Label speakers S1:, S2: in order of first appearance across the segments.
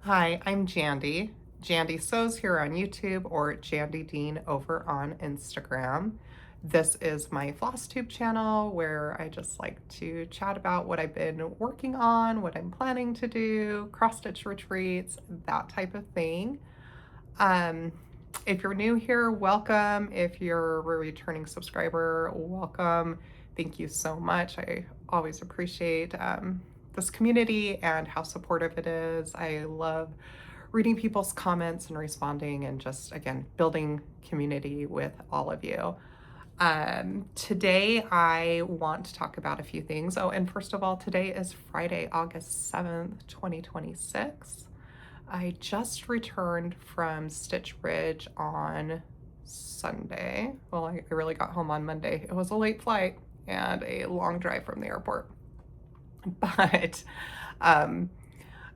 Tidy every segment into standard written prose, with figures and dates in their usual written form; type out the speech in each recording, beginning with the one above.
S1: Hi, I'm JandiSews here on YouTube or JandiDean over on Instagram. This is my Flosstube channel where I just like to chat about what I've been working on, what I'm planning to do, cross-stitch retreats, that type of thing. Um, if you're new here, welcome. If you're a returning subscriber, welcome. Thank you so much. I always appreciate this community and how supportive it is. I love reading people's comments and responding and just, again, building community with all of you. Today I want to talk about a few things. Oh, and first of all, today is Friday, August 7th, 2026. I just returned from Stitch Ridge on Sunday. Well, I really got home on Monday. It was a late flight and a long drive from the airport. But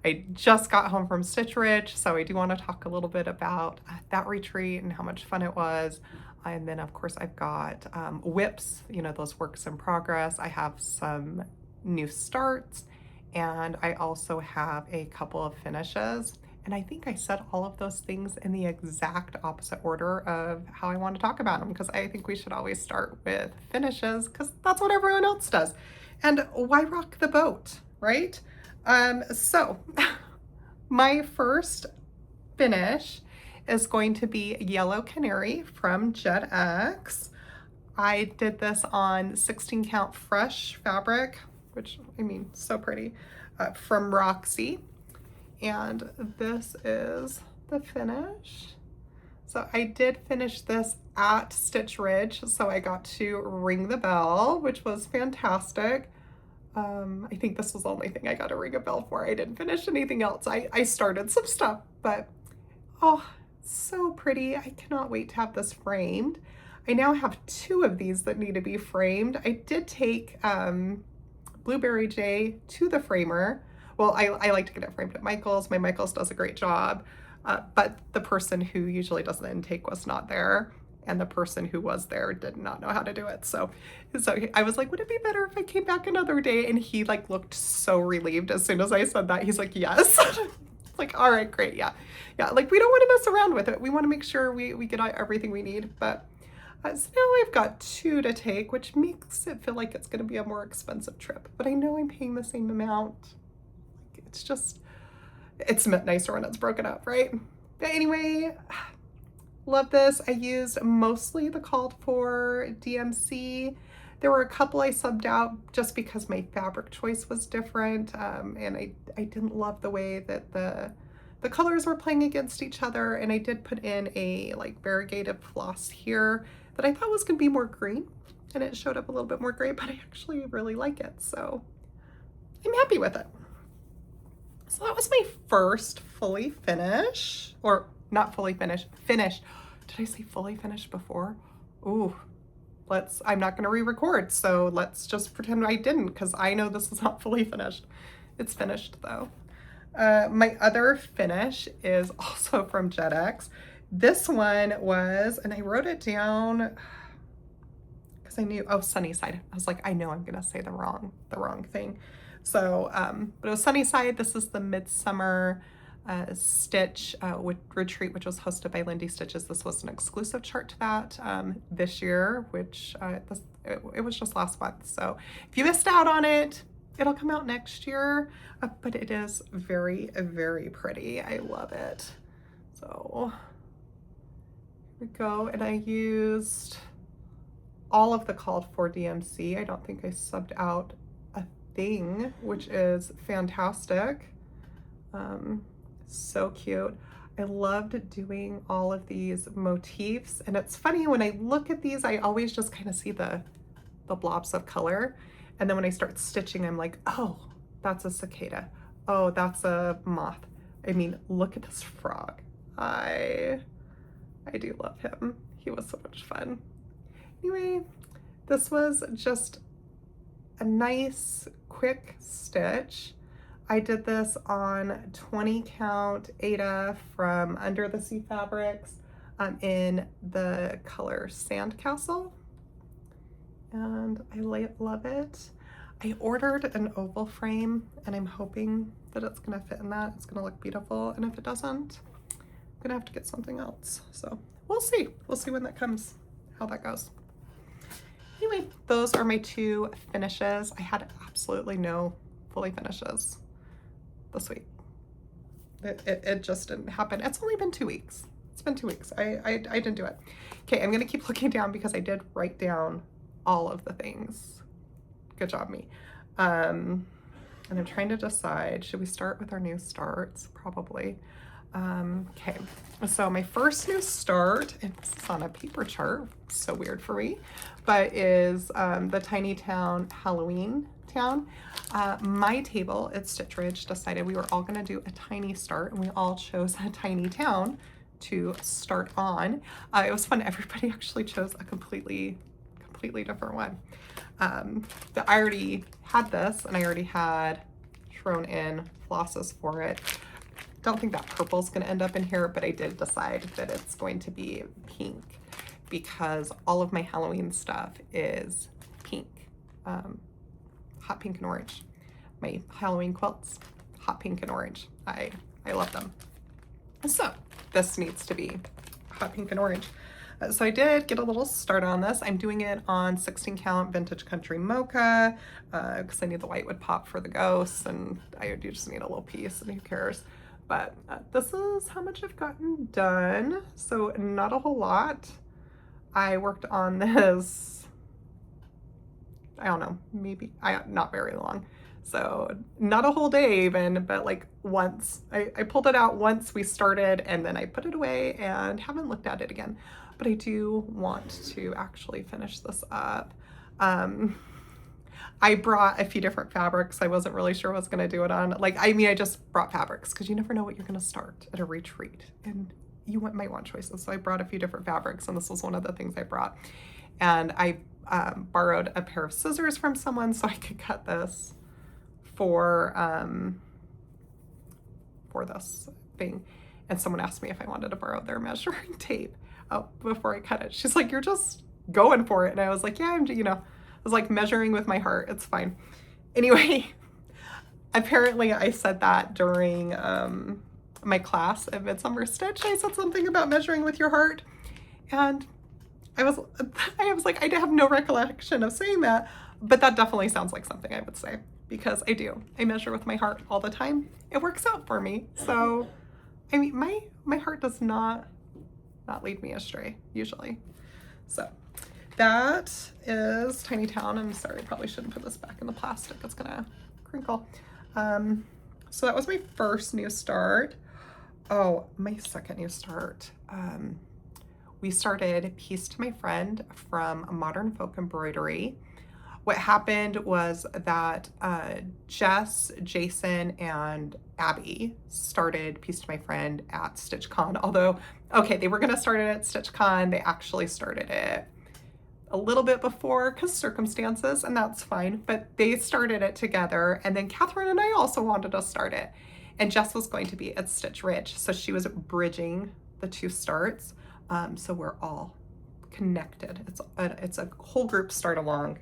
S1: I just got home from Stitch Ridge, so I do want to talk a little bit about that retreat and how much fun it was. And then, of course, I've got whips, those works in progress. I have some new starts, and I also have a couple of finishes. And I think I said all of those things in the exact opposite order of how I want to talk about them, because I think we should always start with finishes, because that's what everyone else does. And why rock the boat, right? So my first finish is going to be Yellow Canary from JetX. I did this on 16 count fresh fabric, which I mean, so pretty, from Roxy. And this is the finish. So I did finish this at Stitch Ridge, so I got to ring the bell, which was fantastic. I think this was the only thing I got to ring a bell for. I didn't finish anything else. I started some stuff, but oh, so pretty. I cannot wait to have this framed. I now have two of these that need to be framed. I did take Blueberry J to the framer. Well, I like to get it framed at Michael's. My Michael's does a great job, but the person who usually does the intake was not there, and the person who was there did not know how to do it. So I was like, would it be better if I came back another day? And he like looked so relieved as soon as I said that. He's like, yes. Like, all right, great, yeah. Like we don't want to mess around with it. We want to make sure we get everything we need. But so now I've got two to take, which makes it feel like it's going to be a more expensive trip. But I know I'm paying the same amount. It's just, it's nicer when it's broken up, right? But anyway, love this. I used mostly the called for DMC. There were a couple I subbed out just because my fabric choice was different, and I didn't love the way that the colors were playing against each other, and I did put in a like variegated floss here that I thought was going to be more green, and it showed up a little bit more gray, but I actually really like it, so I'm happy with it. So that was my first fully finish, or not fully finished, finished. Did I say fully finished before? Ooh, I'm not gonna re-record, so let's just pretend I didn't, because I know this is not fully finished. It's finished though. My other finish is also from JetX. This one was, and I wrote it down because I knew, oh, Sunnyside. I was like, I know I'm gonna say the wrong thing. So, but it was Sunnyside. This is the Midsummer Stitch retreat, which was hosted by Lindy Stitches. This was an exclusive chart to that this year, which it was just last month. So if you missed out on it, it'll come out next year, but it is very, very pretty. I love it. So here we go. And I used all of the called for DMC. I don't think I subbed out a thing, which is fantastic. So cute. I loved doing all of these motifs, and it's funny when I look at these, I always just kind of see the blobs of color, and then when I start stitching, I'm like, oh, that's a cicada. Oh, that's a moth. I mean, look at this frog. I do love him. He was so much fun. Anyway, this was just a nice quick stitch. I did this on 20 count Ada from Under the Sea Fabrics in the color Sandcastle, and I love it. I ordered an oval frame, and I'm hoping that it's gonna fit in that. It's gonna look beautiful, and if it doesn't, I'm gonna have to get something else. So we'll see. We'll see when that comes, how that goes. Anyway, those are my 2 finishes. I had absolutely no fully finishes this week. It just didn't happen. It's only been 2 weeks. It's been 2 weeks. I didn't do it. Okay, I'm gonna keep looking down because I did write down all of the things. Good job, me. And I'm trying to decide, should we start with our new starts? Probably. Okay, so my first new start, it's on a paper chart, so weird for me, but is the Tiny Town Halloween Town. My table at Stitch Ridge decided we were all gonna do a tiny start, and we all chose a tiny town to start on. It was fun. Everybody actually chose a completely different one. I already had this, and I already had thrown in flosses for it. Don't think that purple's gonna end up in here, but I did decide that it's going to be pink because all of my Halloween stuff is pink, hot pink and orange. My Halloween quilts, hot pink and orange. I love them. So this needs to be hot pink and orange. So I did get a little start on this. I'm doing it on 16 count vintage country mocha because I need the white wood pop for the ghosts, and I do just need a little piece, and who cares. But this is how much I've gotten done. So not a whole lot. I worked on this, I don't know, maybe not very long. So not a whole day even, but like once. I pulled it out once we started, and then I put it away and haven't looked at it again. But I do want to actually finish this up. I brought a few different fabrics. I wasn't really sure what I was gonna do it on. Like, I mean, I just brought fabrics because you never know what you're gonna start at a retreat, and you might want choices. So I brought a few different fabrics, and this was one of the things I brought. And I borrowed a pair of scissors from someone so I could cut this for this thing. And someone asked me if I wanted to borrow their measuring tape before I cut it. She's like, "You're just going for it." And I was like, "Yeah, I was like measuring with my heart. It's fine." Anyway, apparently I said that during my class at Midsummer Stitch. I said something about measuring with your heart, and I was like, I have no recollection of saying that, but that definitely sounds like something I would say, because I do. I measure with my heart all the time. It works out for me. So, I mean, my heart does not lead me astray usually. So that is Tiny Town. I'm sorry, I probably shouldn't put this back in the plastic. It's gonna crinkle. So that was my first new start. Oh, my second new start. We started Piece to My Friend from Modern Folk Embroidery. What happened was that Jess, Jason, and Abby started Piece to My Friend at StitchCon. Although, okay, they were gonna start it at StitchCon. They actually started it a little bit before because circumstances, and that's fine. But they started it together, and then Catherine and I also wanted to start it. And Jess was going to be at Stitch Ridge, so she was bridging the 2 starts. So we're all connected. It's a whole group start along.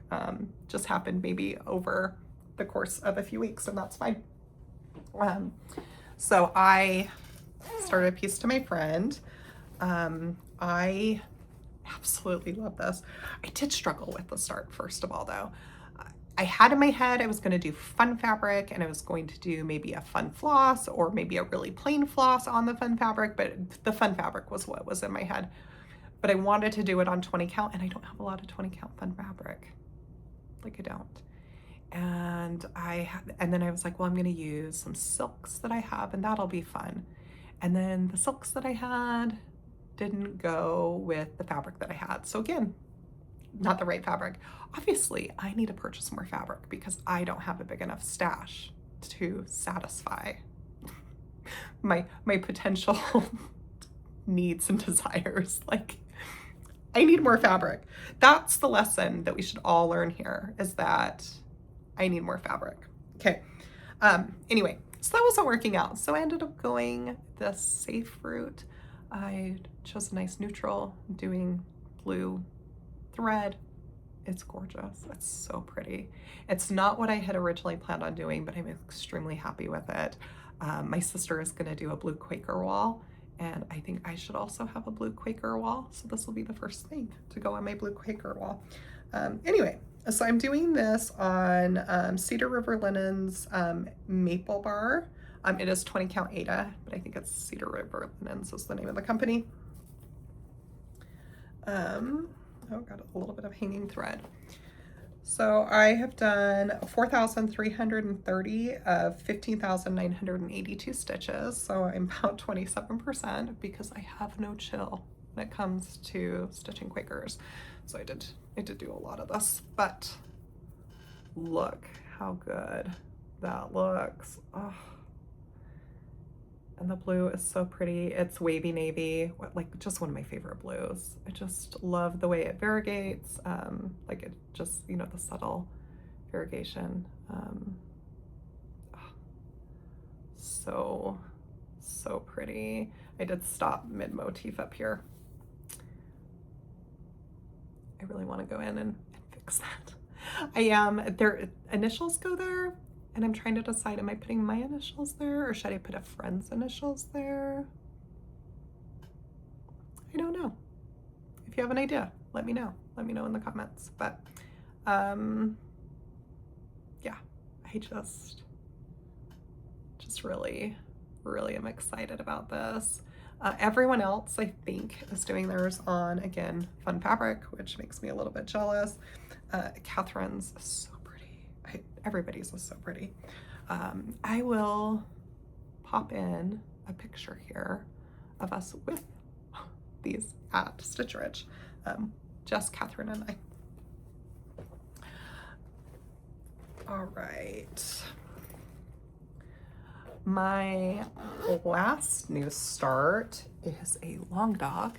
S1: Just happened maybe over the course of a few weeks, and that's fine. So I started Piece to My Friend. I absolutely love this. I did struggle with the start, first of all, though. I had in my head I was going to do fun fabric, and I was going to do maybe a fun floss or maybe a really plain floss on the fun fabric, but the fun fabric was what was in my head. But I wanted to do it on 20 count, and I don't have a lot of 20 count fun fabric. Like, I don't. And then I was like, well, I'm going to use some silks that I have, and that'll be fun. And then the silks that I had didn't go with the fabric that I had. So again, not the right fabric. Obviously, I need to purchase more fabric because I don't have a big enough stash to satisfy my potential needs and desires. Like, I need more fabric. That's the lesson that we should all learn here, is that I need more fabric. Okay. Anyway, so that wasn't working out. So I ended up going the safe route. I chose a nice neutral, doing blue thread, It's gorgeous. It's so pretty. It's not what I had originally planned on doing, but I'm extremely happy with it. My sister is going to do a blue Quaker wall, and I think I should also have a blue Quaker wall. So this will be the first thing to go on my blue Quaker wall. Anyway, so I'm doing this on Cedar River Linens Maple Bar. It is 20 count Ada, but I think it's Cedar River Linens is the name of the company. Oh, got a little bit of hanging thread. So I have done 4,330 of 15,982 stitches. So I'm about 27% because I have no chill when it comes to stitching Quakers. So I did do a lot of this, but look how good that looks. Oh. And the blue is so pretty. It's wavy navy, like just one of my favorite blues. I just love the way it variegates. Like it just, you know, the subtle variegation. So pretty. I did stop mid motif up here. I really want to go in and fix that. Their initials go there. And I'm trying to decide, am I putting my initials there or should I put a friend's initials there? I don't know. If you have an idea, let me know. Let me know in the comments. But yeah, I just really, really am excited about this. Everyone else, I think, is doing theirs on, again, fun fabric, which makes me a little bit jealous. Catherine's is so everybody's is so pretty. I will pop in a picture here of us with these at Stitch Ridge, just Catherine and I. All right. My last new start is a long dog,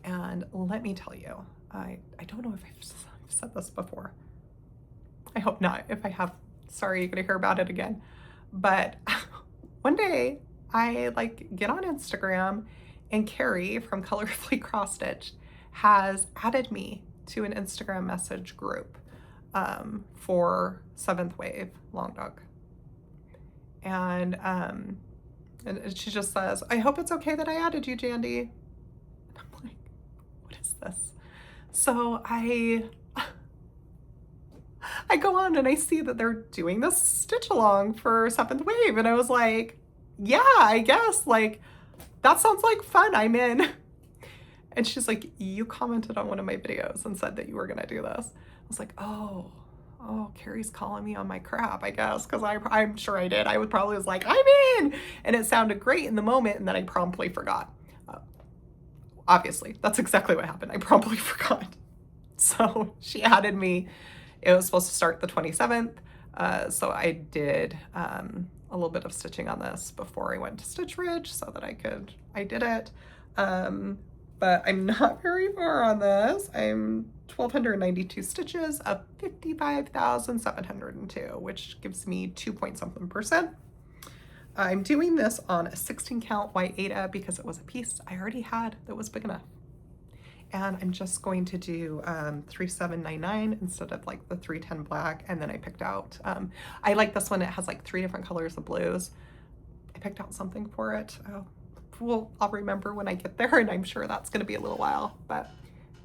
S1: and let me tell you, I don't know if I've said this before. I hope not. If I have, sorry, you're gonna hear about it again. But one day I get on Instagram and Carrie from Colorfully Cross Stitched has added me to an Instagram message group for 7th Wave Long Dog. And she just says, I hope it's okay that I added you, Jandy. And I'm like, what is this? So I go on and I see that they're doing this stitch along for 7th Wave. And I was like, yeah, I guess, like, that sounds like fun. I'm in. And she's like, you commented on one of my videos and said that you were going to do this. I was like, oh, Carrie's calling me on my crap, I guess. Cause I'm sure I did. I would probably was like, I'm in. And it sounded great in the moment. And then I promptly forgot. Obviously, that's exactly what happened. I promptly forgot. So she added me. It was supposed to start the 27th, so I did a little bit of stitching on this before I went to Stitch Ridge so that I did it, but I'm not very far on this. I'm 1,292 stitches of 55,702, which gives me 2-point-something%. I'm doing this on a 16 count white Ada because it was a piece I already had that was big enough. And I'm just going to do 3799 instead of like the 310 black. And then I picked out, I like this one. It has like 3 different colors of blues. I picked out something for it. Well, I'll remember when I get there, and I'm sure that's going to be a little while, but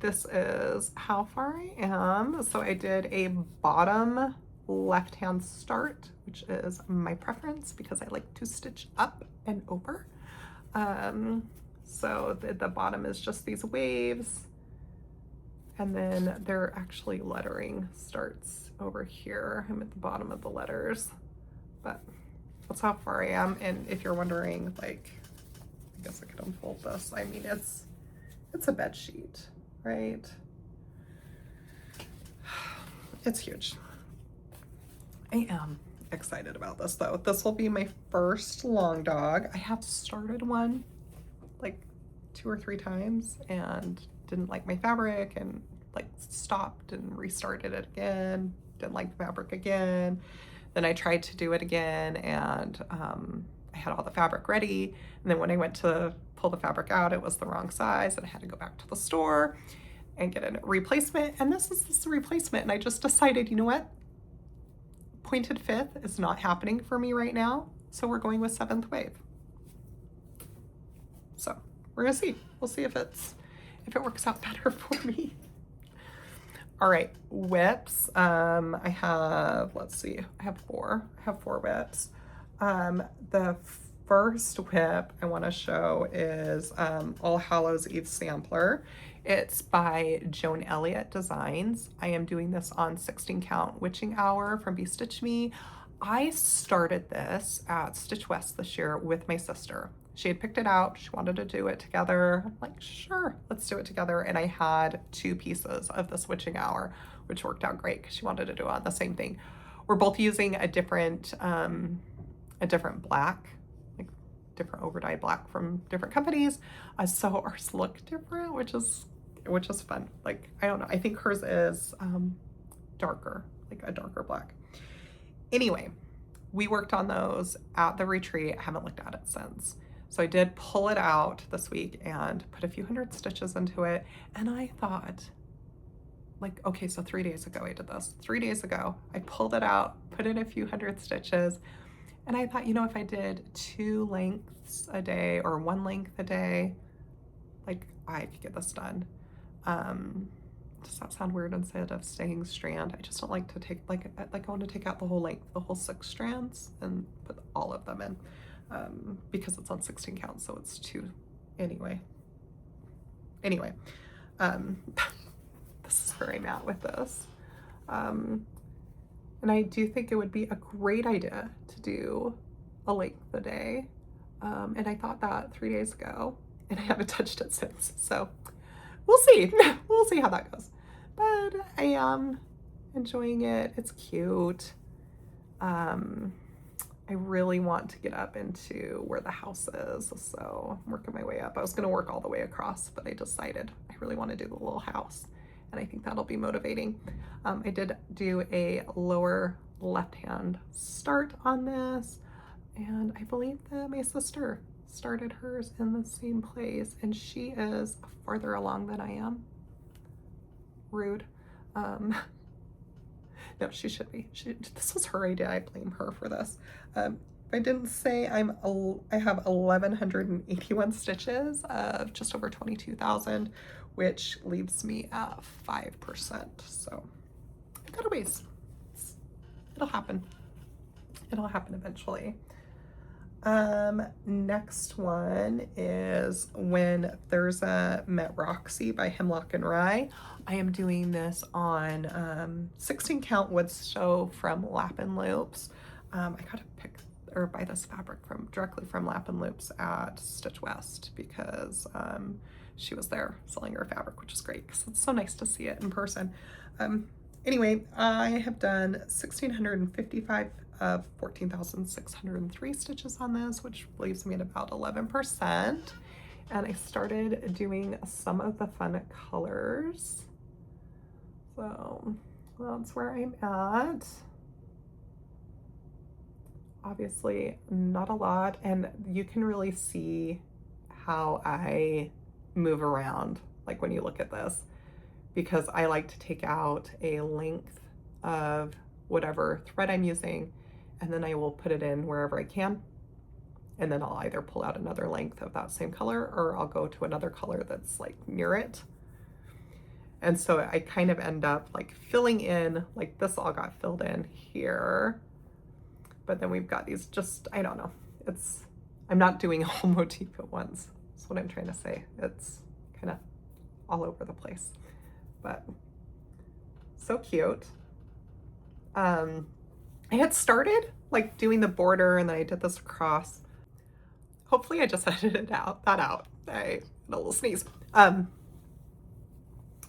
S1: this is how far I am. So I did a bottom left-hand start, which is my preference because I like to stitch up and over. So the bottom is just these waves, and then they're actually lettering starts over here. I'm at the bottom of the letters, but that's how far I am. And if you're wondering, like, I guess I could unfold this. I mean, it's a bed sheet, right? It's huge. I am excited about this though. This will be my first long dog. I have started one like 2 or 3 times and didn't like my fabric and like stopped and restarted it again, didn't like the fabric again. Then I tried to do it again, and I had all the fabric ready, and then when I went to pull the fabric out, it was the wrong size and I had to go back to the store. and get a replacement. And this is this replacement. And I just decided, you know what? Pointed fifth is not happening for me right now. So we're going with 7th wave. So we're gonna see. We'll see if it works out better for me. All right, whips. I have, let's see, I have 4 whips. The first whip I want to show is All Hallows Eve sampler. It's by Joan Elliott Designs. I am doing this on 16 count witching hour from Be Stitch Me. I started this at Stitch West this year with my sister. She had picked it out. She wanted to do it together. I'm like, sure, let's do it together. And I had 2 pieces of this witching hour, which worked out great because she wanted to do it on the same thing. We're both using a different black, like different overdyed black from different companies. So ours look different, which is fun. Like, I don't know. I think hers is darker, like a darker black. Anyway, we worked on those at the retreat. I haven't looked at it since. So I did pull it out this week and put a few hundred stitches into it. And I thought, like, okay, so 3 days ago I did this. 3 days ago, I pulled it out, put in a few hundred stitches. And I thought, you know, if I did 2 lengths a day or 1 length a day, like, I could get this done. Does that sound weird instead of staying strand? I just don't like to take, like I want to take out the whole length, the whole 6 strands and put all of them in. Because it's on 16 count, so it's 2 anyway. This is where I'm at with this. And I do think it would be a great idea to do a length a day. And I thought that 3 days ago, and I haven't touched it since. So we'll see. We'll see how that goes. But I am enjoying it. It's cute. I really want to get up into where the house is, so I'm working my way up. I was going to work all the way across, but I decided I really want to do the little house, and I think that'll be motivating. I did do a lower left-hand start on this, and I believe that my sister started hers in the same place, and she is farther along than I am. Rude. No, she should be. This was her idea. I blame her for this. I didn't say I have 1,181 stitches of just over 22,000, which leaves me at 5%. So I've got a ways. It'll happen. It'll happen eventually. Next one is When Thurza Met Roxy by Hemlock and Rye. I am doing this on 16 count wood stove from Lap and Loops. I got to buy this fabric directly from Lap and Loops at Stitch West because she was there selling her fabric, which is great because it's so nice to see it in person. Anyway, I have done 1,655 of 14,603 stitches on this, which leaves me at about 11%. And I started doing some of the fun colors. So that's where I'm at. Obviously not a lot, and you can really see how I move around, like when you look at this, because I like to take out a length of whatever thread I'm using, and then I will put it in wherever I can. And then I'll either pull out another length of that same color, or I'll go to another color that's like near it. And so I kind of end up like filling in, like this all got filled in here. But then we've got these just, I don't know. I'm not doing a whole motif at once. That's what I'm trying to say. It's kind of all over the place, but so cute. I had started like doing the border, and then I did this across. Hopefully I just edited that out. I had a little sneeze. I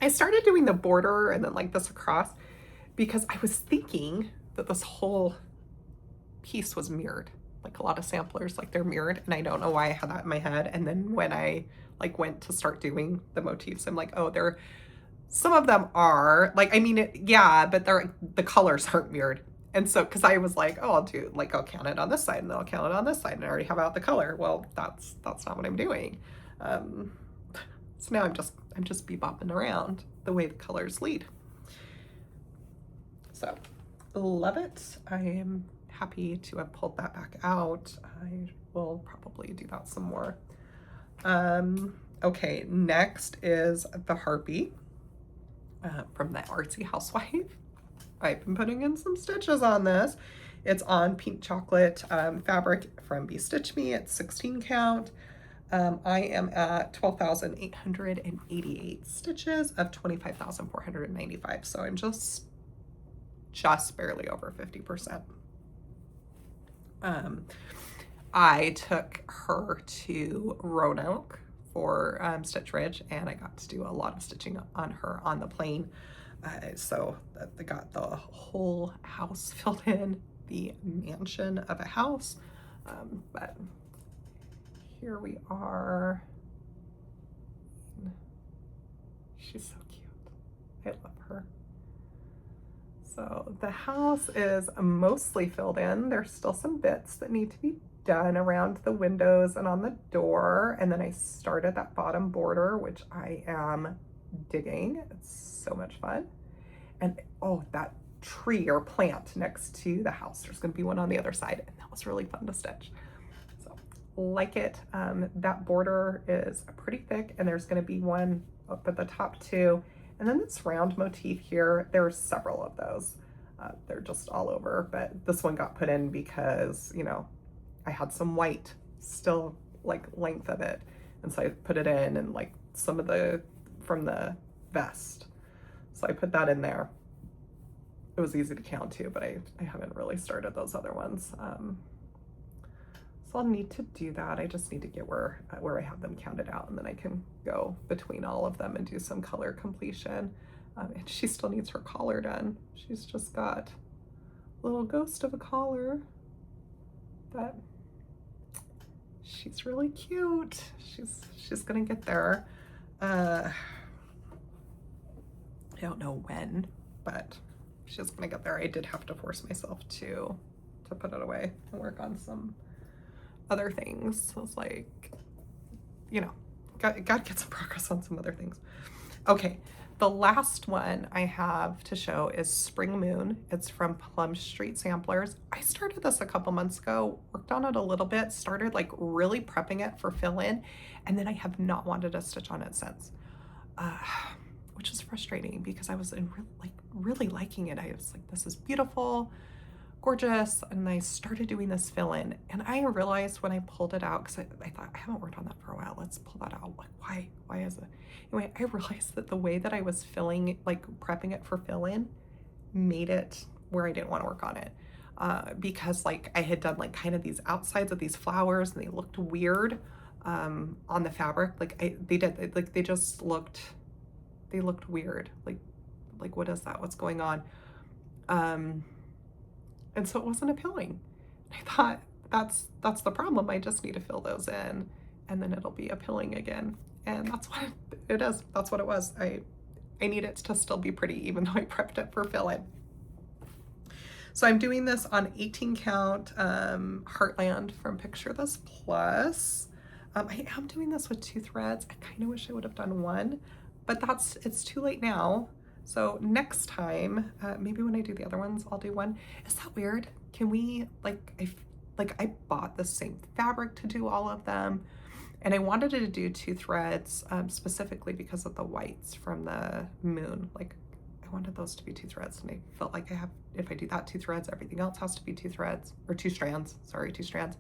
S1: started doing the border and then like this across because I was thinking that this whole piece was mirrored. Like a lot of samplers, like they're mirrored, and I don't know why I had that in my head. And then when I like went to start doing the motifs, I'm like, oh, some of them are like, I mean, yeah, but the colors aren't mirrored. And so, cause I was like, oh, I'll count it on this side and then I'll count it on this side and I already have out the color. Well, that's not what I'm doing. So now I'm just bebopping around the way the colors lead. So love it. I am happy to have pulled that back out. I will probably do that some more. Okay, next is the Harpy from the Artsy Housewife. I've been putting in some stitches on this. It's on pink chocolate fabric from Be Stitch Me. It's 16 count. I am at 12,888 stitches of 25,495. So I'm just barely over 50%. I took her to Roanoke for Stitch Ridge, and I got to do a lot of stitching on her on the plane. So they got the whole house filled in, the mansion of a house. But here we are. She's so cute. I love her. So the house is mostly filled in. There's still some bits that need to be done around the windows and on the door. And then I started that bottom border, which I am digging. It's so much fun. And oh, that tree or plant next to the house, there's going to be one on the other side, and that was really fun to stitch. So like it. That border is pretty thick, and there's going to be one up at the top too. And then this round motif here, there's several of those. They're just all over, but this one got put in because, you know, I had some white still like length of it. And so I put it in, and like some of the from the vest. So I put that in there. It was easy to count too, but I haven't really started those other ones. So I'll need to do that. I just need to get where I have them counted out, and then I can go between all of them and do some color completion. And she still needs her collar done. She's just got a little ghost of a collar, but she's really cute. She's gonna get there. I don't know when, but she's gonna get there. I did have to force myself to put it away and work on some other things. So it's like, you know, gotta get some progress on some other things. Okay, the last one I have to show is Spring Moon. It's from Plum Street Samplers. I started this a couple months ago, worked on it a little bit, started like really prepping it for fill-in, and then I have not wanted to stitch on it since. Which is frustrating because I was really liking it. I was like, this is beautiful, gorgeous. And I started doing this fill-in, and I realized when I pulled it out, because I thought, I haven't worked on that for a while, let's pull that out. Like, why is it? Anyway, I realized that the way that I was filling, like prepping it for fill-in, made it where I didn't want to work on it. Because like I had done like kind of these outsides of these flowers, and they looked weird on the fabric. Like they just looked, they looked weird. Like what is that? What's going on? And so it wasn't appealing. I thought that's the problem. I just need to fill those in, and then it'll be appealing again. And that's what it is. That's what it was. I need it to still be pretty, even though I prepped it for fill-in. So I'm doing this on 18 count Heartland from Picture This Plus. I am doing this with 2 threads. I kind of wish I would have done one, but it's too late now. So next time, maybe when I do the other ones, I'll do one. Is that weird? Can we, I bought the same fabric to do all of them, and I wanted to do 2 threads specifically because of the whites from the moon. Like I wanted those to be 2 threads, and I felt like if I do that 2 threads, everything else has to be 2 threads, or 2 strands, sorry, 2 strands.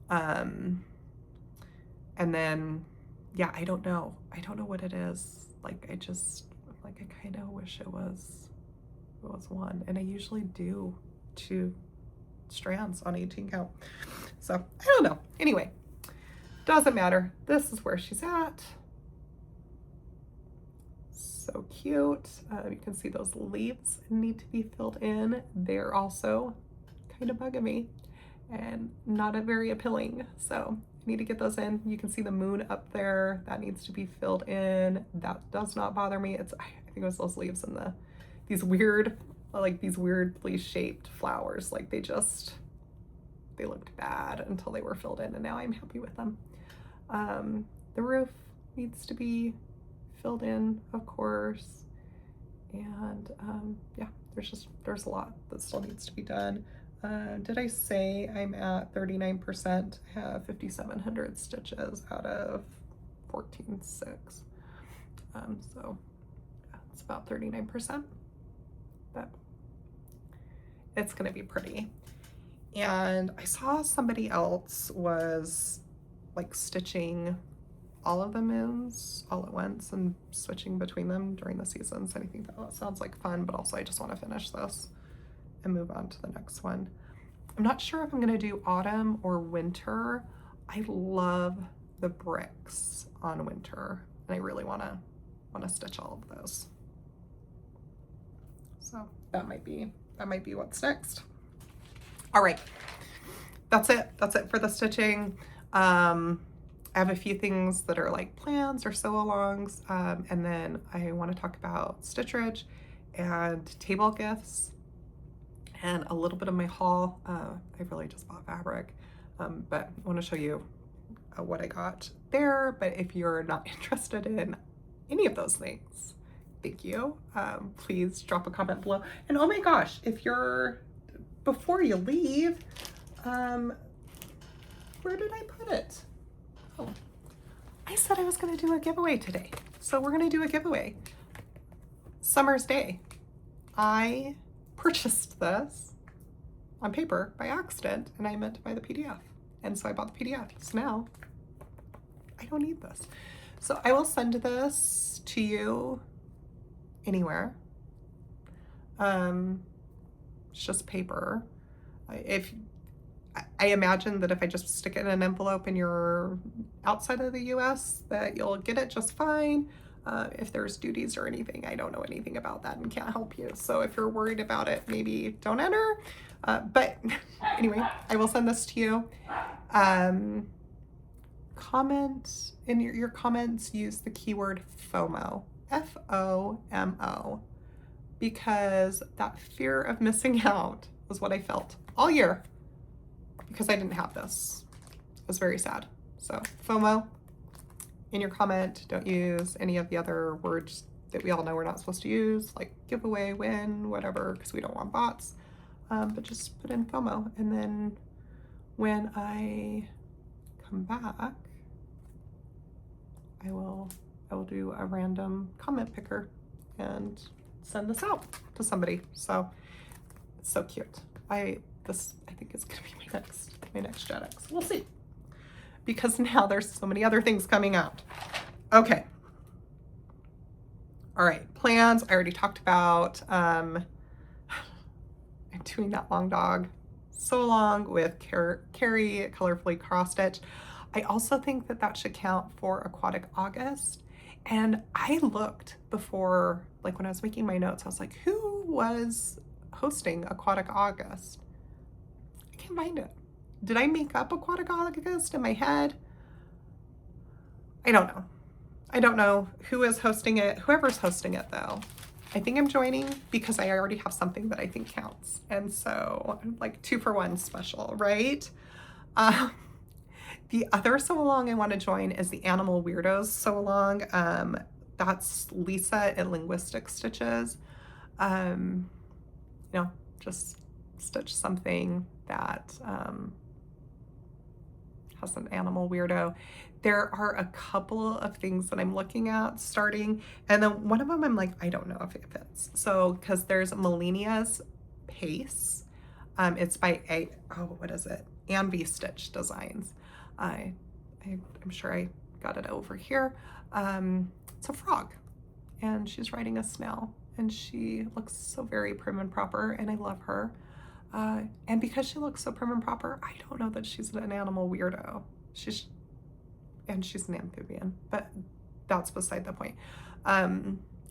S1: And then, yeah, I don't know what it is. Like I kind of wish it was one, and I usually do 2 strands on 18 count. So I don't know. Anyway, doesn't matter. This is where she's at. So cute. You can see those leaves need to be filled in. They're also kind of bugging me and not very appealing. So I need to get those in. You can see the moon up there. That needs to be filled in. That does not bother me. I think it was those leaves and these weirdly shaped flowers. Like they looked bad until they were filled in, and now I'm happy with them. The roof, needs to be filled in, of course. And yeah, there's a lot that still needs to be done. Did I say I'm at 39%? I have 5,700 stitches out of 14,600. So it's about 39%, but it's gonna be pretty. And I saw somebody else was like stitching all of the moons all at once and switching between them during the seasons. And I think that sounds like fun, but also I just want to finish this and move on to the next one. I'm not sure if I'm going to do autumn or winter. I love the bricks on winter, and I really want to stitch all of those. So that might be what's next. All right, that's it for the stitching. I have a few things that are like plans or sew-alongs, and then I want to talk about Stitch Ridge and table gifts and a little bit of my haul. I really just bought fabric, but I want to show you what I got there. But if you're not interested in any of those things, thank you. Please drop a comment below. And oh my gosh, if you're, before you leave, where did I put it? Oh, I said I was going to do a giveaway today. So we're going to do a giveaway. Summer's Day. I purchased this on paper by accident, and I meant to buy the PDF. And so I bought the PDF. So now I don't need this. So I will send this to you anywhere. It's just paper. I imagine that if I just stick it in an envelope and you're outside of the US, that you'll get it just fine. If there's duties or anything, I don't know anything about that and can't help you. So if you're worried about it, maybe don't enter. But anyway, I will send this to you. Comment in your comments, use the keyword FOMO, FOMO, because that fear of missing out was what I felt all year. Because I didn't have this. It was very sad. So FOMO in your comment. Don't use any of the other words that we all know we're not supposed to use, like giveaway, win, whatever, because we don't want bots. But just put in FOMO. And then when I come back, I will do a random comment picker and send this out to somebody. So it's so cute. I think it's gonna be my next JandiDean. We'll see. Because now there's so many other things coming out. Okay. All right, plans, I already talked about. I'm doing that long dog so long with Carrie colorfully cross stitch. I also think that should count for Aquatic August. And I looked before, like when I was making my notes, I was like, who was hosting Aquatic August? I can't find it. Did I make up Aquatic August in my head? I don't know. I don't know who is hosting it. Whoever's hosting it though, I think I'm joining because I already have something that I think counts. And so like 2-for-1 special, right? The other sew along I want to join is the Animal Weirdos sew along. That's Lisa at Linguistic Stitches. You know, just stitch something that has an animal weirdo. There are a couple of things that I'm looking at starting, and then one of them I'm like, I don't know if it fits. So, because there's Melinia's Pace. It's by what is it? Anvi Stitch Designs. I'm sure I got it over here. It's a frog, and she's riding a snail, and she looks so very prim and proper, and I love her. And because she looks so prim and proper, I don't know that she's an animal weirdo. She's an amphibian, but that's beside the point. I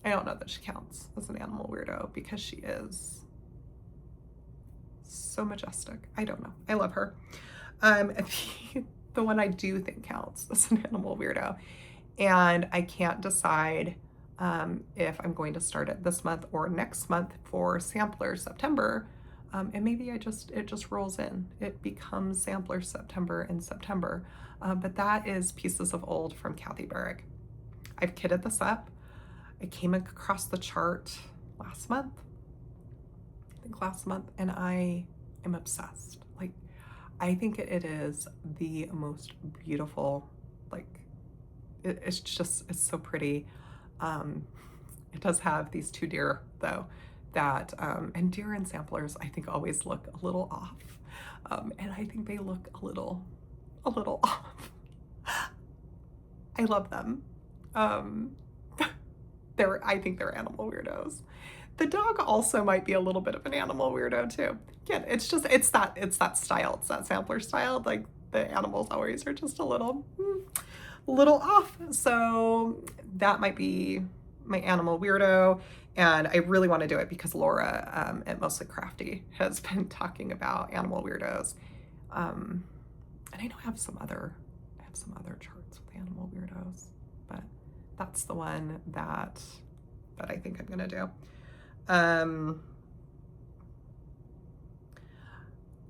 S1: don't know that she counts as an animal weirdo because she is so majestic. I don't know. I love her. The one I do think counts as an animal weirdo, and I can't decide if I'm going to start it this month or next month for Sampler September. And maybe it just rolls in. It becomes Sampler September in September. But that is Pieces of Old from Kathy Barrick. I've kitted this up. I came across the chart last month, and I am obsessed. Like, I think it is the most beautiful, like, it's so pretty. It does have these two deer though, that, and deer and samplers I think always look a little off. And I think they look a little off. I love them. I think they're animal weirdos. The dog also might be a little bit of an animal weirdo too. Again, it's that style. It's that sampler style. Like, the animals always are just a little off. So that might be my animal weirdo. And I really want to do it because Laura at Mostly Crafty has been talking about animal weirdos. And I know I have some other charts with animal weirdos, but that's the one that I think I'm gonna do.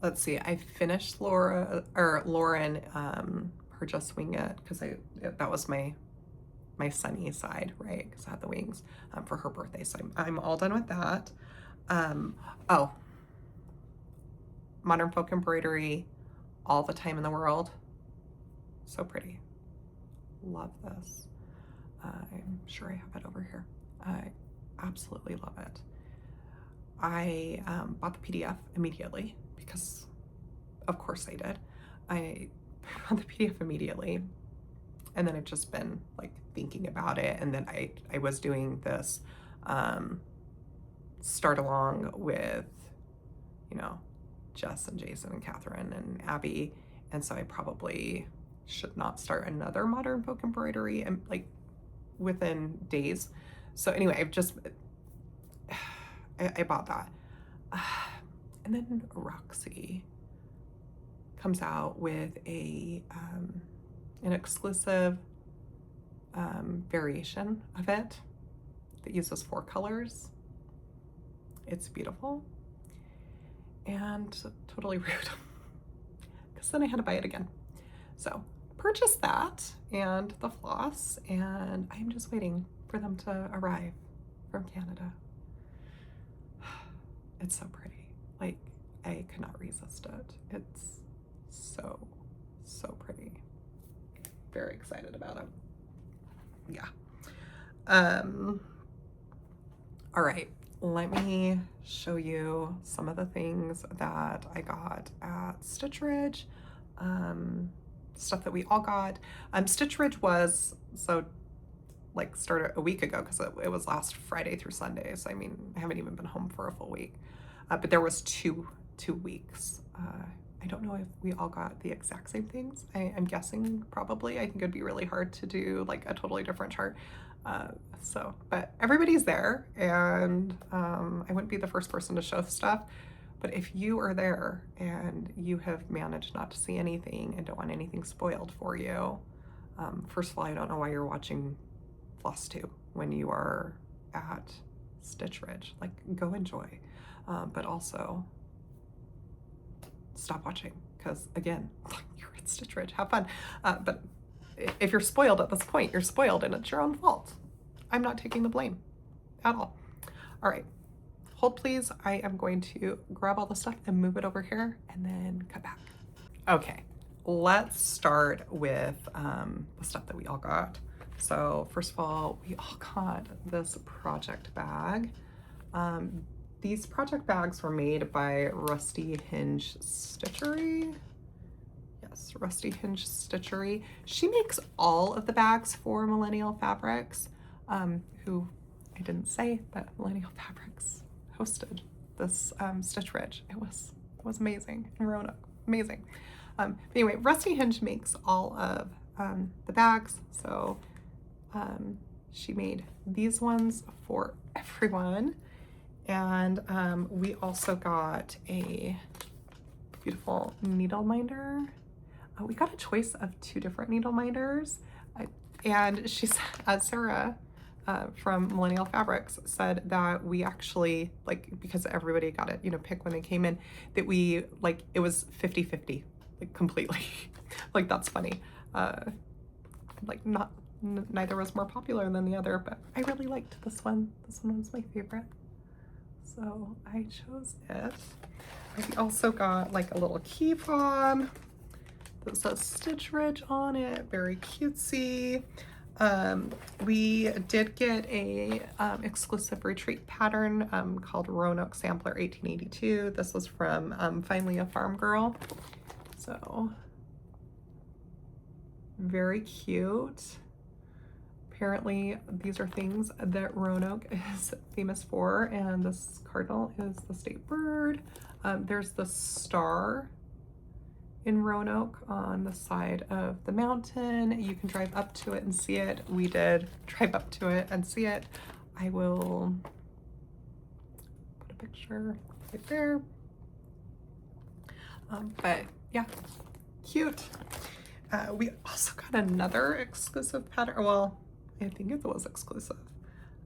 S1: Let's see, I finished Lauren, her Just Wing It, because that was my sunny side, right? Because I had the wings for her birthday, so I'm all done with that. Oh, Modern Folk Embroidery, All the Time in the World. So pretty. Love this. I'm sure I have it over here. I absolutely love it. I bought the PDF immediately because, of course I did. I bought the PDF immediately, and then I've just been like thinking about it, and then I was doing this start along with, you know, Jess and Jason and Catherine and Abby, and so I probably should not start another Modern Folk Embroidery and like within days. So anyway, I've just I bought that, and then Roxy comes out with an exclusive variation of it that uses 4 colors. It's beautiful and totally rude because then I had to buy it again. So purchased that and the floss, and I'm just waiting for them to arrive from Canada. It's so pretty. Like, I could not resist it. It's so pretty. Very excited about it. Yeah. All right, let me show you some of the things that I got at Stitch Ridge. Stuff that we all got. Stitch Ridge was, so like, started a week ago because it was last Friday through Sunday. So I mean, I haven't even been home for a full week. But there was two weeks. I don't know if we all got the exact same things. I'm guessing probably. I think it'd be really hard to do like a totally different chart. But everybody's there, and I wouldn't be the first person to show stuff. But if you are there and you have managed not to see anything and don't want anything spoiled for you, first of all, I don't know why you're watching Flosstube when you are at Stitch Ridge. Like, go enjoy. But also, stop watching, because again, you're at Stitch Ridge. Have fun. But if you're spoiled at this point, you're spoiled, and it's your own fault. I'm not taking the blame at all. All right. Hold please. I am going to grab all the stuff and move it over here and then cut back. Okay, let's start with the stuff that we all got. So first of all, we all got this project bag. These project bags were made by Rusty Hinge Stitchery. Yes, Rusty Hinge Stitchery. She makes all of the bags for Millennial Fabrics, who I didn't say, but Millennial Fabrics hosted this Stitch Ridge. It was amazing, and Roanoke, amazing. Anyway, Rusty Hinge makes all of the bags, so she made these ones for everyone. And we also got a beautiful needle minder. We got a choice of 2 different needle minders, and she said, Sarah from Millennial Fabrics said that we actually, like, because everybody got it, you know, pick when they came in, that we, like, it was 50-50, like, completely. Like, that's funny. Like, not neither was more popular than the other, but I really liked this one. This one was my favorite. So I chose it. I also got like a little key fob that says Stitch Ridge on it, very cutesy. We did get a exclusive retreat pattern called Roanoke Sampler 1882. This was from Finally a Farm Girl. So very cute. Apparently these are things that Roanoke is famous for, and this cardinal is the state bird. There's the star in Roanoke on the side of the mountain. You can drive up to it and see it. We did drive up to it and see it. I will put a picture right there. But yeah, cute. We also got another exclusive pattern. Well, I think it was exclusive.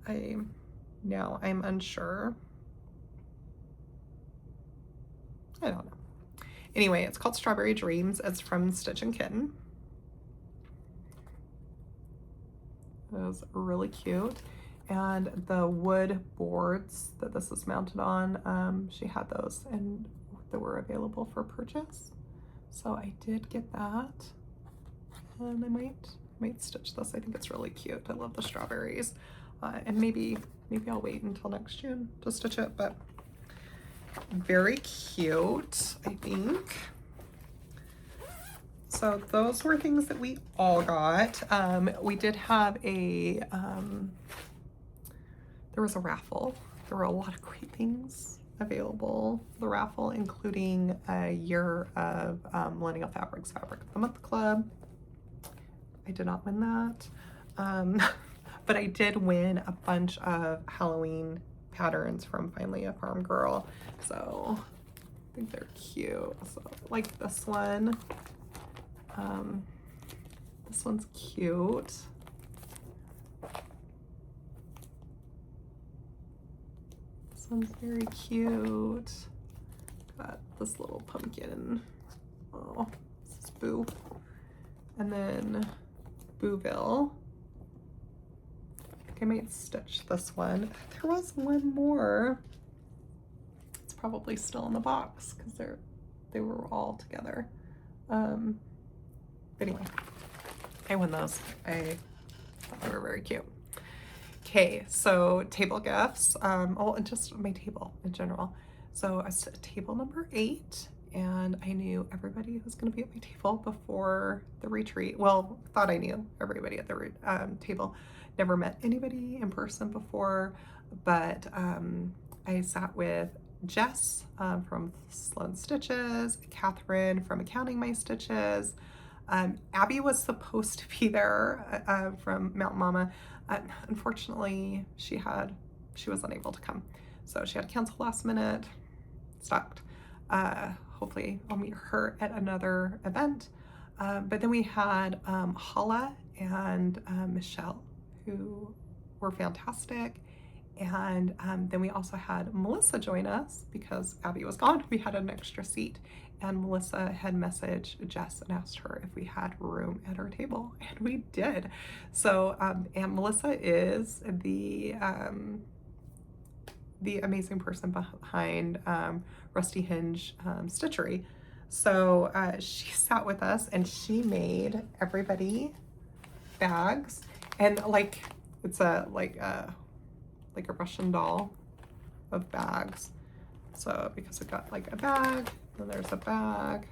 S1: I'm unsure. I don't know. Anyway, it's called Strawberry Dreams. It's from Stitch and Kitten. It was really cute. And the wood boards that this is mounted on, she had those and that were available for purchase. So I did get that. And I might stitch this. I think it's really cute. I love the strawberries. And maybe I'll wait until next June to stitch it, but very cute, I think. So those were things that we all got. We did have a, there was a raffle. There were a lot of great things available for the raffle, including a year of Millennial Fabrics Fabric of the Month Club. I did not win that, but I did win a bunch of Halloween patterns from Finally a Farm Girl. So I think they're cute. So like this one. This one's cute. This one's very cute. Got this little pumpkin. Oh, this is Boo. And then Booville. I think I might stitch this one. There was one more. It's probably still in the box because they were all together. But anyway, I won those. I thought they were very cute. Okay, so table gifts. Oh, and just my table in general. So I was at table number 8, and I knew everybody who was going to be at my table before the retreat. Well, thought I knew everybody at the table. Never met anybody in person before, but I sat with Jess from Sloan Stitches, Catherine from Accounting My Stitches. Abby was supposed to be there from Mountain Mama. Unfortunately, she was unable to come. So she had to cancel last minute. Stopped. Hopefully I'll meet her at another event. But then we had Hallow and Michelle, who were fantastic. And then we also had Melissa join us because Abby was gone. We had an extra seat, and Melissa had messaged Jess and asked her if we had room at our table, and we did. So, and Melissa is the amazing person behind Rusty Hinge Stitchery. So she sat with us and she made everybody bags, and like it's like a Russian doll of bags. So because it got like a bag, then there's a bag,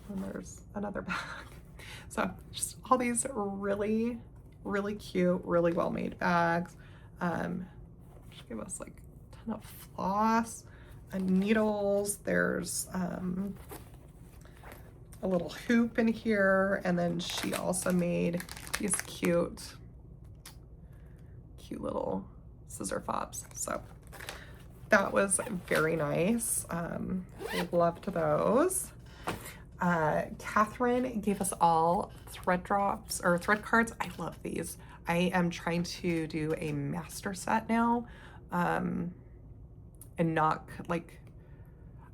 S1: and there's another bag. So just all these really, really cute, really well made bags. She gave us like a ton of floss and needles. There's a little hoop in here, and then she also made these cute little scissor fobs. So that was very nice. I loved those. Catherine gave us all thread drops or thread cards. I love these. I am trying to do a master set now, and not like,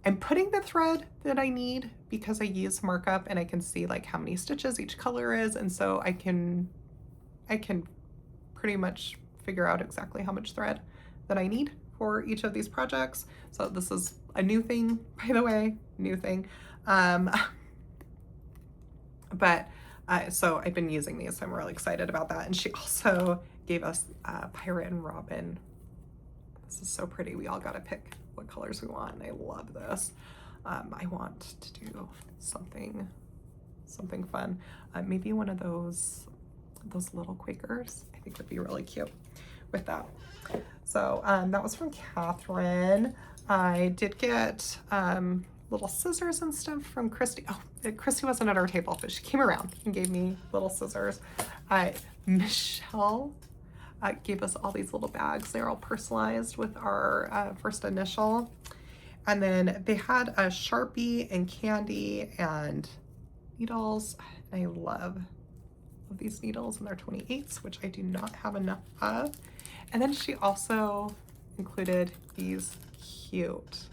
S1: I'm putting the thread that I need because I use markup and I can see like how many stitches each color is, and so I can pretty much figure out exactly how much thread that I need for each of these projects. So this is a new thing, by the way, new thing. So I've been using these, so I'm really excited about that. And she also gave us Pirate and Robin. This is so pretty. We all got to pick what colors we want, and I love this. I want to do something fun. Maybe one of those little Quakers. I think would be really cute with that. So that was from Catherine. I did get little scissors and stuff from Christy. Oh, Christy wasn't at our table, but she came around and gave me little scissors. Michelle gave us all these little bags. They're all personalized with our first initial. And then they had a Sharpie and candy and needles. I love these needles, and they're 28s, which I do not have enough of. And then she also included these cute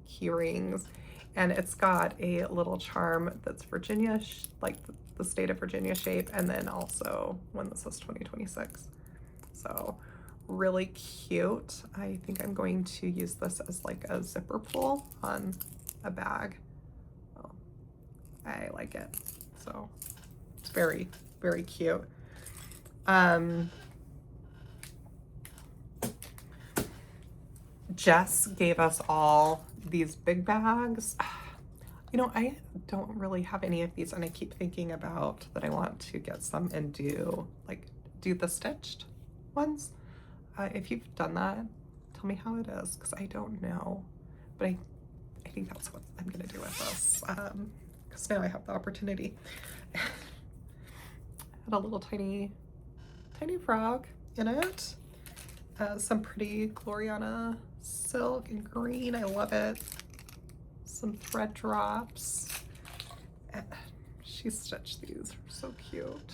S1: key rings, and it's got a little charm that's Virginia, like the state of Virginia shape, and then also one that says 2026. So really cute. I think I'm going to use this as like a zipper pull on a bag. Oh, I like it. So it's very, very cute. Jess gave us all these big bags. You know, I don't really have any of these, and I keep thinking about that I want to get some and do the stitched ones. If you've done that, tell me how it is, because I don't know. But I think that's what I'm gonna do with this, because now I have the opportunity. Had a little tiny frog in it. Some pretty Gloriana silk and green. I love it. Some thread drops. She stitched these. They're so cute.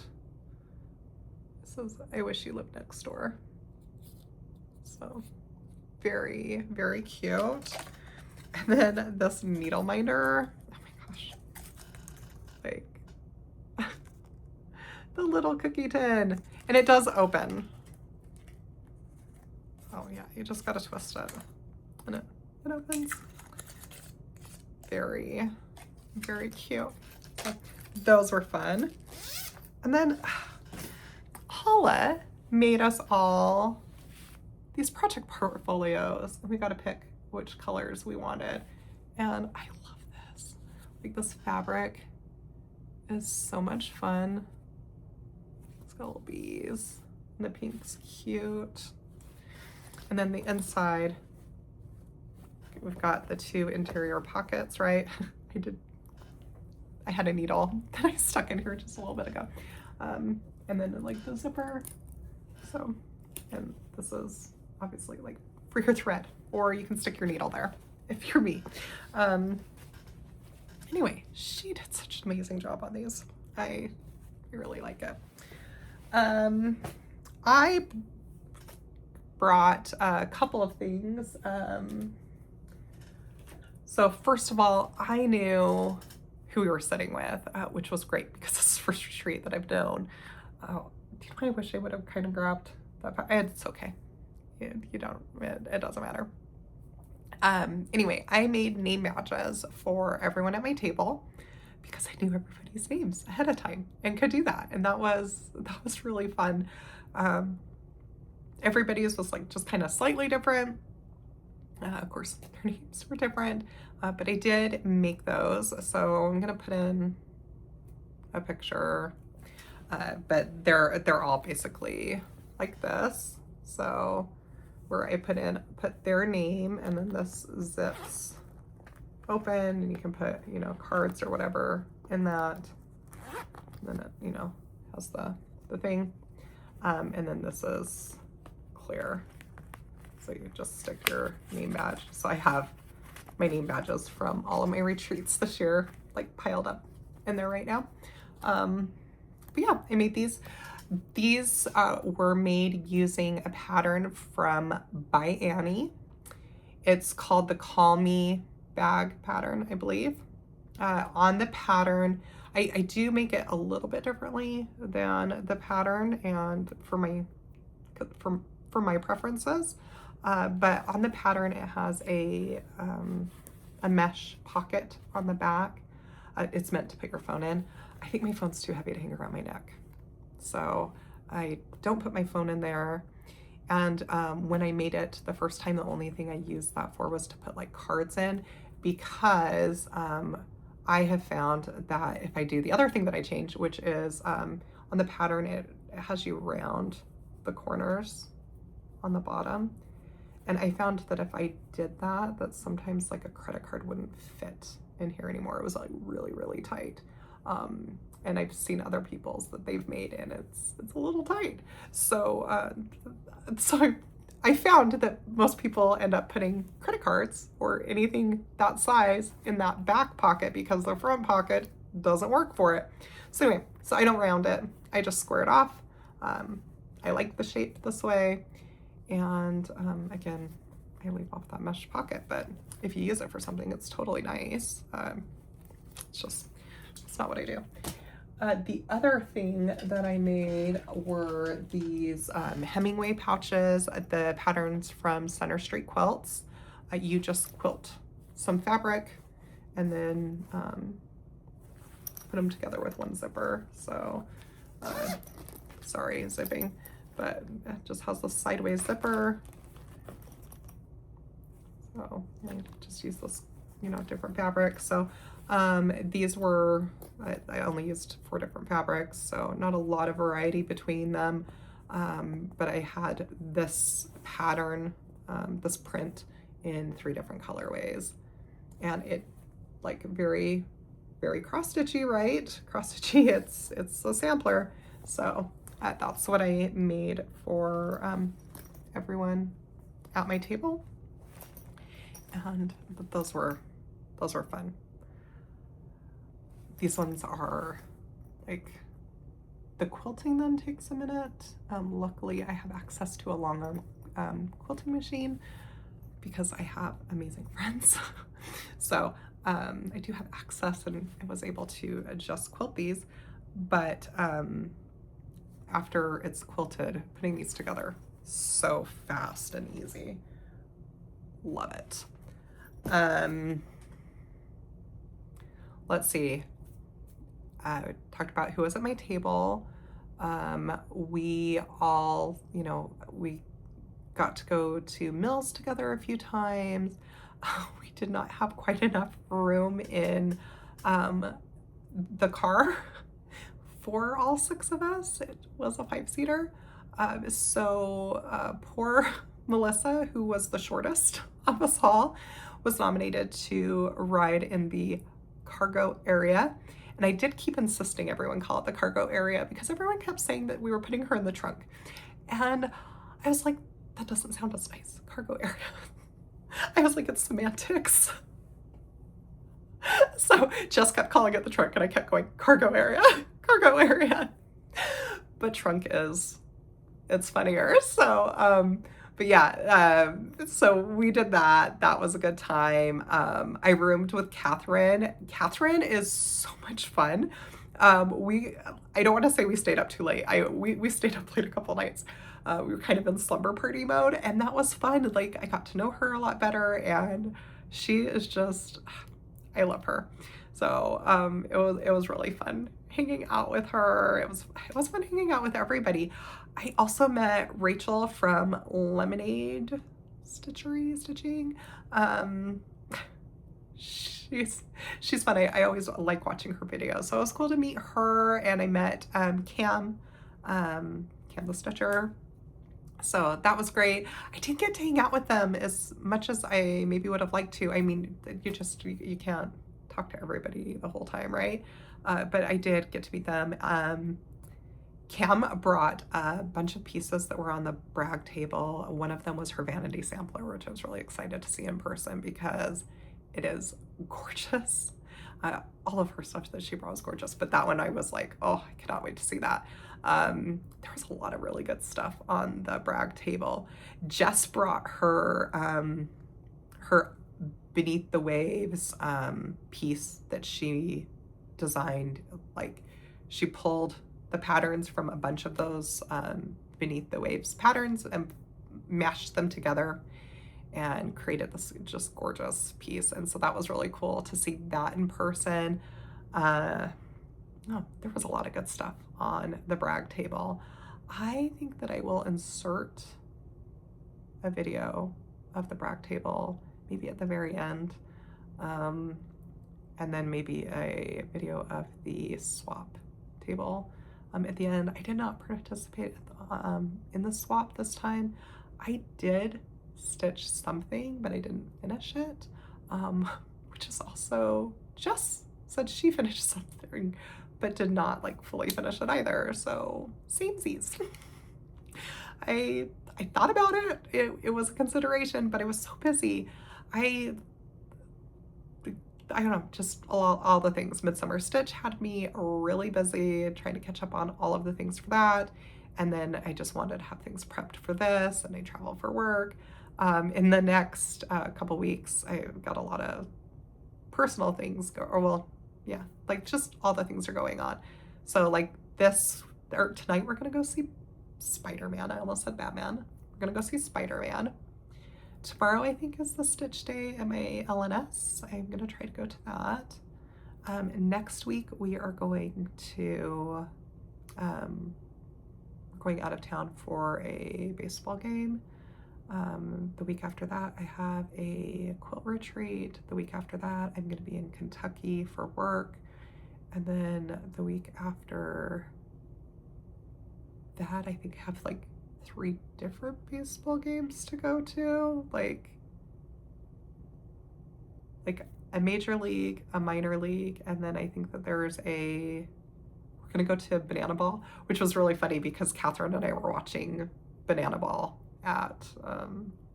S1: This is I Wish You Lived Next Door. So very, very cute. And then this needle minder. Oh my gosh. Like the little cookie tin. And it does open. Oh yeah, you just gotta twist it. And it opens. Very, very cute. So those were fun. And then Paula made us all these project portfolios, and we got to pick which colors we wanted. And I love this. Like, this fabric is so much fun. It's got little bees, and the pink's cute. And then the inside, we've got the two interior pockets, right? I had a needle that I stuck in here just a little bit ago. And then like the zipper. So, and this is obviously like for your thread, or you can stick your needle there if you're me. Anyway, she did such an amazing job on these. I really like it. I brought a couple of things. So first of all, I knew who we were sitting with, which was great because this is the first retreat that I've known. I wish I would have kind of grabbed that. It's okay. You don't, it doesn't matter. Anyway, I made name badges for everyone at my table because I knew everybody's names ahead of time and could do that. And that was really fun. Everybody's was like just kind of slightly different. Of course, their names were different, but I did make those. So I'm gonna put in a picture, but they're all basically like this. So where I put their name, and then this zips open, and you can put, you know, cards or whatever in that. And then it, you know, has the thing, and then this is clear. So you just stick your name badge. So I have my name badges from all of my retreats this year, like piled up in there right now. But yeah, I made these. These were made using a pattern from By Annie. It's called the Call Me bag pattern, I believe. On the pattern, I do make it a little bit differently than the pattern and for my preferences. But on the pattern, it has a mesh pocket on the back. It's meant to put your phone in. I think my phone's too heavy to hang around my neck, so I don't put my phone in there. And when I made it the first time, the only thing I used that for was to put like cards in, because I have found that if I do the other thing that I changed, which is on the pattern, it has you round the corners on the bottom. And I found that if I did that, that sometimes like a credit card wouldn't fit in here anymore. It was like really, really tight. And I've seen other people's that they've made and it's a little tight. So, I found that most people end up putting credit cards or anything that size in that back pocket because the front pocket doesn't work for it. So anyway, so I don't round it. I just square it off. I like the shape this way. And again, I leave off that mesh pocket, but if you use it for something, it's totally nice. It's not what I do. The other thing that I made were these Hemingway pouches, the patterns from Center Street Quilts. You just quilt some fabric and then put them together with one zipper. So, sorry, zipping, but it just has the sideways zipper. So I just use this, different fabrics. So these were, I only used 4 different fabrics, so not a lot of variety between them. But I had this pattern, this print in 3 different colorways, and it like very, very cross-stitchy, right? Cross-stitchy, it's a sampler. So that's what I made for everyone at my table. And those were fun. These ones are like, the quilting them takes a minute. Luckily I have access to a long arm quilting machine because I have amazing friends. So I do have access and I was able to just quilt these, but after it's quilted, putting these together, so fast and easy. Love it. Let's see. I talked about who was at my table. We all, we got to go to Mills together a few times. We did not have quite enough room in the car for all 6 of us. It was a 5-seater. So poor Melissa, who was the shortest of us all, was nominated to ride in the cargo area. And I did keep insisting everyone call it the cargo area because everyone kept saying that we were putting her in the trunk. And I was like, that doesn't sound as nice, cargo area. I was like, it's semantics. So Jess kept calling it the trunk and I kept going, cargo area, cargo area. But trunk it's funnier. So, but yeah, so we did that. That was a good time. I roomed with Catherine. Catherine is so much fun. I don't want to say we stayed up too late. We stayed up late a couple nights. We were kind of in slumber party mode, and that was fun. Like, I got to know her a lot better, and she is just, I love her. So it was really fun hanging out with her. It was fun hanging out with everybody. I also met Rachel from Lemonade Stitching. She's fun. I always like watching her videos. So it was cool to meet her, and I met Cam the Stitcher. So that was great. I didn't get to hang out with them as much as I maybe would have liked to. I mean, you can't talk to everybody the whole time, right? But I did get to meet them. Cam brought a bunch of pieces that were on the brag table. One of them was her vanity sampler, which I was really excited to see in person because it is gorgeous. All of her stuff that she brought was gorgeous, but that one I was like, oh, I cannot wait to see that. There was a lot of really good stuff on the brag table. Jess brought her her Beneath the Waves piece that she designed. Like, she pulled the patterns from a bunch of those Beneath the Waves patterns and mashed them together and created this just gorgeous piece. And so that was really cool to see that in person. There was a lot of good stuff on the brag table. I think that I will insert a video of the brag table maybe at the very end, and then maybe a video of the swap table at the end. I did not participate in the swap this time. I did stitch something, but I didn't finish it, which is also, Jess said she finished something, but did not like fully finish it either. So samesies. I thought about it. It was a consideration, but I was so busy. I don't know, just all the things. Midsummer Stitch had me really busy trying to catch up on all of the things for that. And then I just wanted to have things prepped for this, and I travel for work. In the next couple weeks, I've got a lot of personal things like just all the things are going on. So like tonight we're gonna go see Spider-Man. I almost said Batman. We're gonna go see Spider-Man. Tomorrow I think is the Stitch Day at my LNS. I'm gonna try to go to that. Next week we are going to going out of town for a baseball game. The week after that, I have a quilt retreat. The week after that, I'm going to be in Kentucky for work. And then the week after that, I think I have like 3 different baseball games to go to. Like a major league, a minor league, and then I think that we're going to go to Banana Ball, which was really funny because Catherine and I were watching Banana Ball at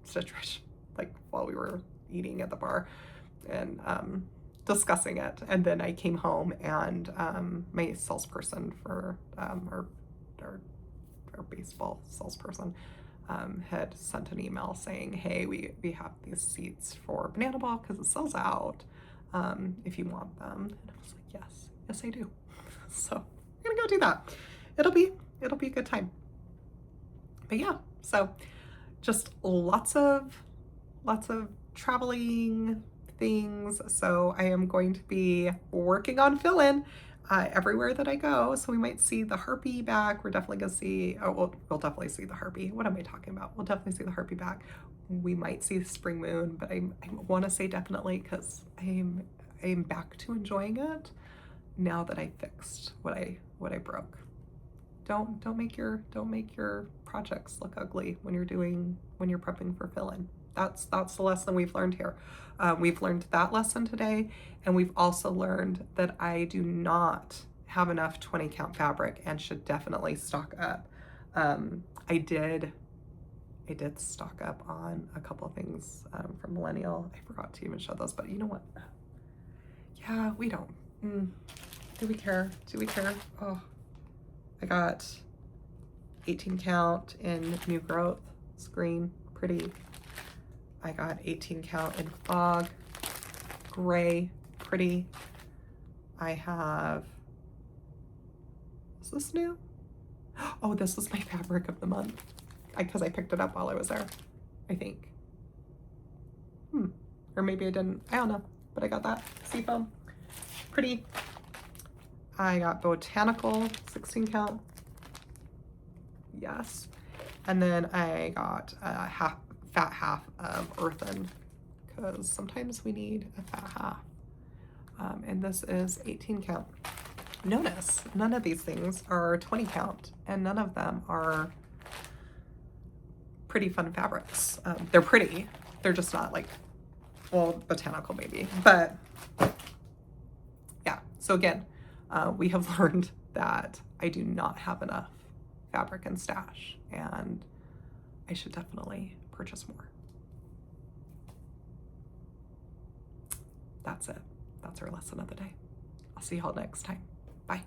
S1: Stitch Ridge, like while we were eating at the bar and discussing it. And then I came home and my salesperson for our baseball salesperson had sent an email saying, hey, we have these seats for Banana Ball because it sells out, if you want them. And I was like, yes I do. So I'm gonna go do that. It'll be a good time. But yeah, so just lots of traveling things. So I am going to be working on fill-in everywhere that I go. So we might see the Harpy back. We're definitely gonna see, we'll definitely see the Harpy. What am I talking about? We'll definitely see the Harpy back. We might see the Spring Moon, but I want to say definitely because I'm back to enjoying it now that I fixed what I broke. Don't make your projects look ugly when you're prepping for fill-in. That's the lesson we've learned here. We've learned that lesson today, and we've also learned that I do not have enough 20 count fabric and should definitely stock up. I did stock up on a couple of things from Millennial. I forgot to even show those, but you know what? Yeah, we don't. Do we care? Oh, I got 18 count in New Growth, it's green, pretty. I got 18 count in Fog, gray, pretty. I have, is this new? Oh, this was my fabric of the month because I picked it up while I was there, I think. Or maybe I didn't, I don't know, but I got that, Seafoam, pretty. I got Botanical, 16 count, yes. And then I got a fat half of Earthen, because sometimes we need a fat half. And this is 18 count. Notice, none of these things are 20 count, and none of them are pretty fun fabrics. They're pretty, they're just not like, well, Botanical maybe, but yeah. So again, we have learned that I do not have enough fabric and stash, and I should definitely purchase more. That's it. That's our lesson of the day. I'll see you all next time. Bye.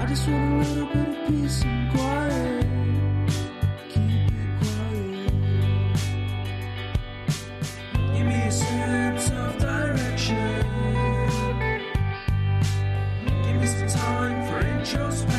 S2: just want a little bit of peace and quiet. Keep it quiet. Give me a sense of direction. Give me some time for introspection.